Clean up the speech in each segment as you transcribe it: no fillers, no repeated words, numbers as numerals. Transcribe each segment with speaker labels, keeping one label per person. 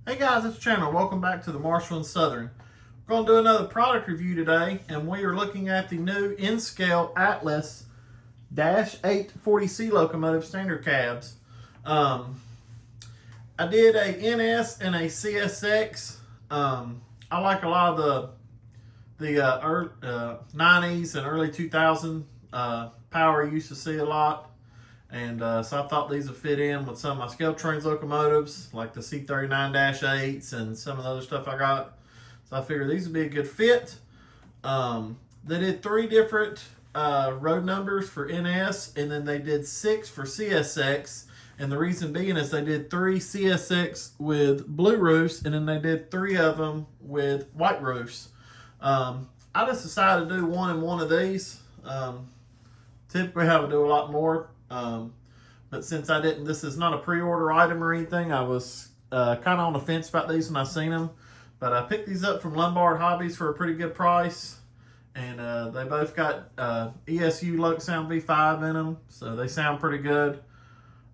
Speaker 1: Hey guys, it's Chandler. Welcome back to the Marshall & Southern. We're going to do another product review today, and we are looking at the new N-Scale Atlas -840C locomotive standard cabs. I did a NS and a CSX. I like a lot of the 90s and early 2000s power you used to see a lot. And so I thought these would fit in with some of my scale trains locomotives, like the C39-8s and some of the other stuff I got. So I figured these would be a good fit. They did 3 different road numbers for NS, and then they did 6 for CSX. And the reason being is they did 3 CSX with blue roofs, and then they did 3 of them with white roofs. I just decided to do one and one of these. Typically I would do a lot more. But since I didn't, this is not a pre-order item or anything, I was kind of on the fence about these when I seen them. But I picked these up from Lombard Hobbies for a pretty good price. And they both got ESU Loc Sound V5 in them, so they sound pretty good.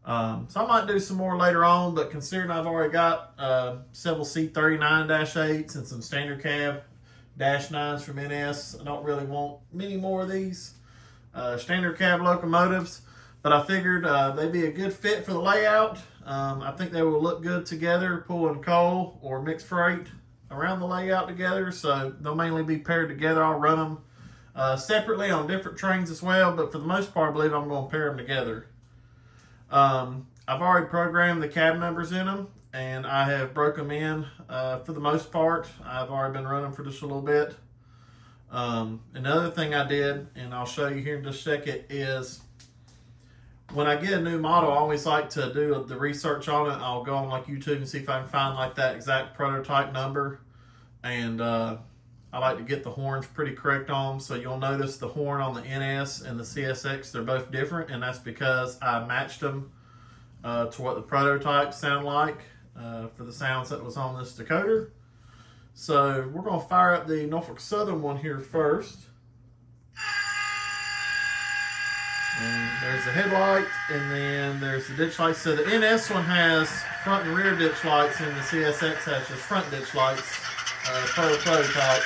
Speaker 1: So I might do some more later on, but considering I've already got several C39-8s and some standard cab -9s from NS, I don't really want many more of these standard cab locomotives. But I figured they'd be a good fit for the layout. I think they will look good together, pulling coal or mixed freight around the layout together. So they'll mainly be paired together. I'll run them separately on different trains as well. But for the most part, I believe I'm going to pair them together. I've already programmed the cab numbers in them, and I have broke them in for the most part. I've already been running for just a little bit. Another thing I did, and I'll show you here in just a second, is when I get a new model, I always like to do the research on it. I'll go on like YouTube and see if I can find like that exact prototype number. And I like to get the horns pretty correct on them. So you'll notice the horn on the NS and the CSX, they're both different. And that's because I matched them to what the prototypes sound like for the sounds that was on this decoder. So we're going to fire up the Norfolk Southern one here first. And there's the headlight, and then there's the ditch lights. So the NS one has front and rear ditch lights, and the CSX has just front ditch lights, prototype.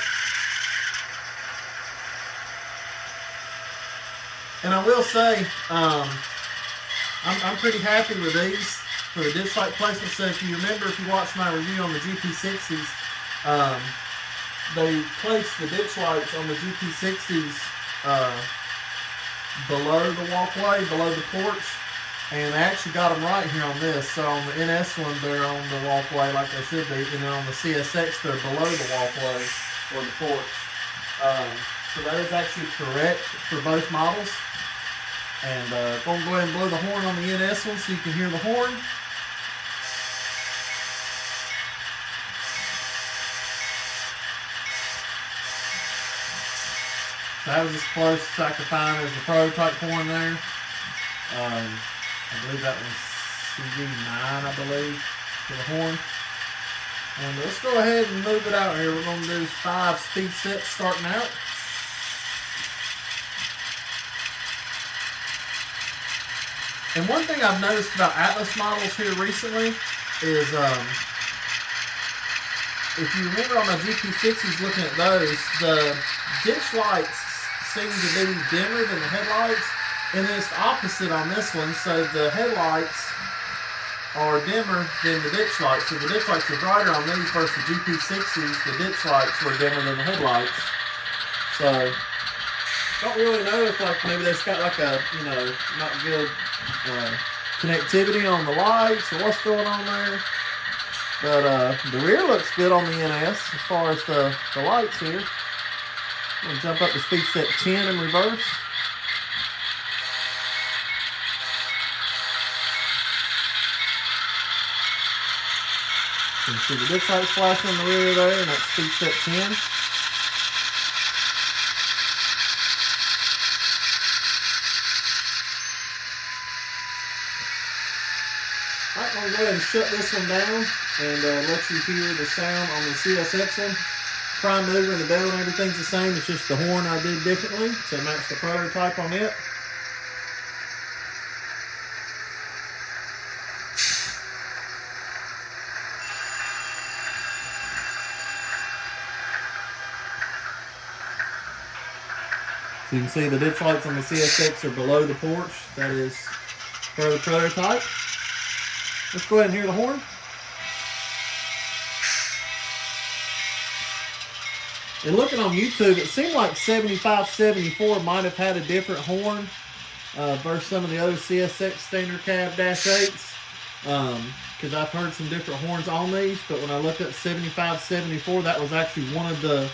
Speaker 1: And I will say, I'm pretty happy with these for the ditch light placement. So if you remember, if you watched my review on the GP60s, they placed the ditch lights on the GP60s below the walkway, below the porch, and I actually got them right here on this. So on the NS one, they're on the walkway like they should be, and then on the CSX, they're below the walkway or the porch. So that is actually correct for both models. And I'm going to go ahead and blow the horn on the NS one so you can hear the horn. That was as close as I could find as the prototype horn there. I believe that was CV9, I believe, for the horn. And let's go ahead and move it out here. We're going to do 5 speed sets starting out. And one thing I've noticed about Atlas models here recently is, if you remember on my GP60s looking at those, the ditch lights seem to be dimmer than the headlights, and it's the opposite on this one. So the headlights are dimmer than the ditch lights. So the ditch lights are brighter on these versus the GP60s. The ditch lights were dimmer than the headlights. So don't really know if like maybe they've got like a not good connectivity on the lights or what's going on there. But the rear looks good on the NS as far as the lights here. I'm going to jump up to speed set 10 in reverse. You can see the ditch lights flashing on the rear there, and that's speed set 10. Alright, I'm going to go ahead and shut this one down and let you hear the sound on the CSX one. Prime mover and the bell and everything's the same. It's just the horn I did differently to match the prototype on it. So you can see the ditch lights on the CSX are below the porch. That is for the prototype. Let's go ahead and hear the horn. And looking on YouTube, it seemed like 75, 74 might have had a different horn versus some of the other CSX standard cab Dash 8s. Because I've heard some different horns on these, but when I looked at 75, 74, that was actually one of the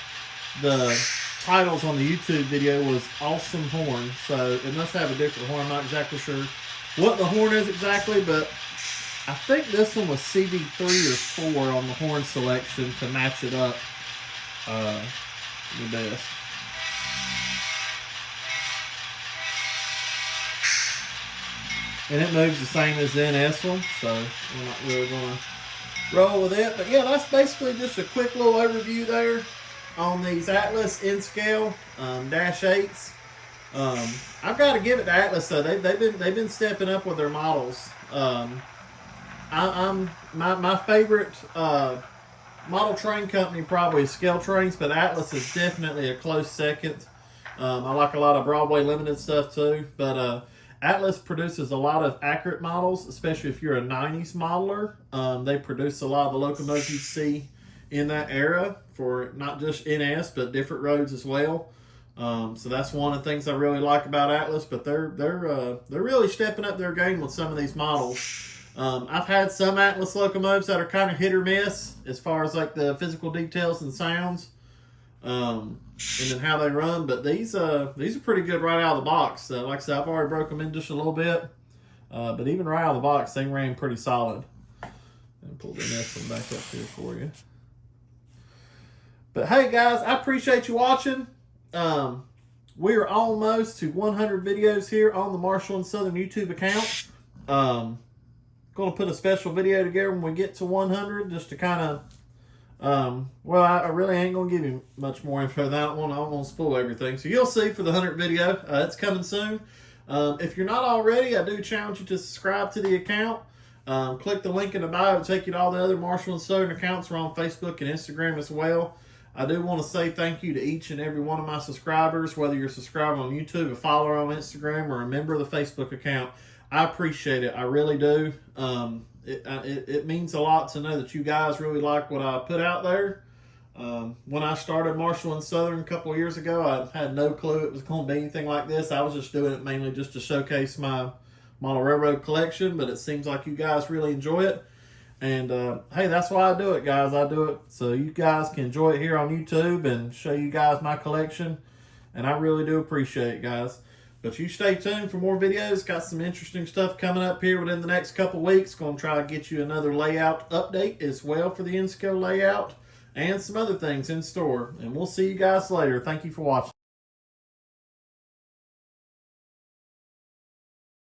Speaker 1: titles on the YouTube video was Awesome Horn. So it must have a different horn. I'm not exactly sure what the horn is exactly, but I think this one was CV3 or 4 on the horn selection to match it up the best. And it moves the same as the NS one, so we're not really going to roll with it. But yeah, that's basically just a quick little overview there on these Atlas N-Scale Dash 8s. I've got to give it to Atlas though. They've been stepping up with their models. My favorite model train company probably is Scale Trains, but Atlas is definitely a close second. I like a lot of Broadway Limited stuff too, but Atlas produces a lot of accurate models, especially if you're a 90s modeler. They produce a lot of the locomotives you see in that era for not just NS, but different roads as well. So that's one of the things I really like about Atlas, but they're really stepping up their game with some of these models. I've had some Atlas locomotives that are kind of hit or miss as far as like the physical details and sounds. And then how they run, but these are pretty good right out of the box. Like I said, I've already broke them in just a little bit, but even right out of the box, they ran pretty solid. And pull the next one back up here for you. But hey guys, I appreciate you watching. We are almost to 100 videos here on the Marshall and Southern YouTube account. Going to put a special video together when we get to 100, just to kind of well, I really ain't going to give you much more info than that one. I don't want to spoil everything. So you'll see for the 100 video. It's coming soon. If you're not already, I do challenge you to subscribe to the account. Click the link in the bio. It'll take you to all the other Marshall and Southern accounts. We're on Facebook and Instagram as well. I do want to say thank you to each and every one of my subscribers, whether you're subscribed on YouTube, a follower on Instagram, or a member of the Facebook account. I appreciate it. I really do. It means a lot to know that you guys really like what I put out there. When I started Marshall and Southern a couple of years ago, I had no clue it was going to be anything like this. I was just doing it mainly just to showcase my model railroad collection, but it seems like you guys really enjoy it. And hey, that's why I do it, guys. I do it so you guys can enjoy it here on YouTube and show you guys my collection. And I really do appreciate it, guys. But you stay tuned for more videos. Got some interesting stuff coming up here within the next couple weeks. Going to try to get you another layout update as well for the N-Scale layout and some other things in store. And we'll see you guys later. Thank you for watching.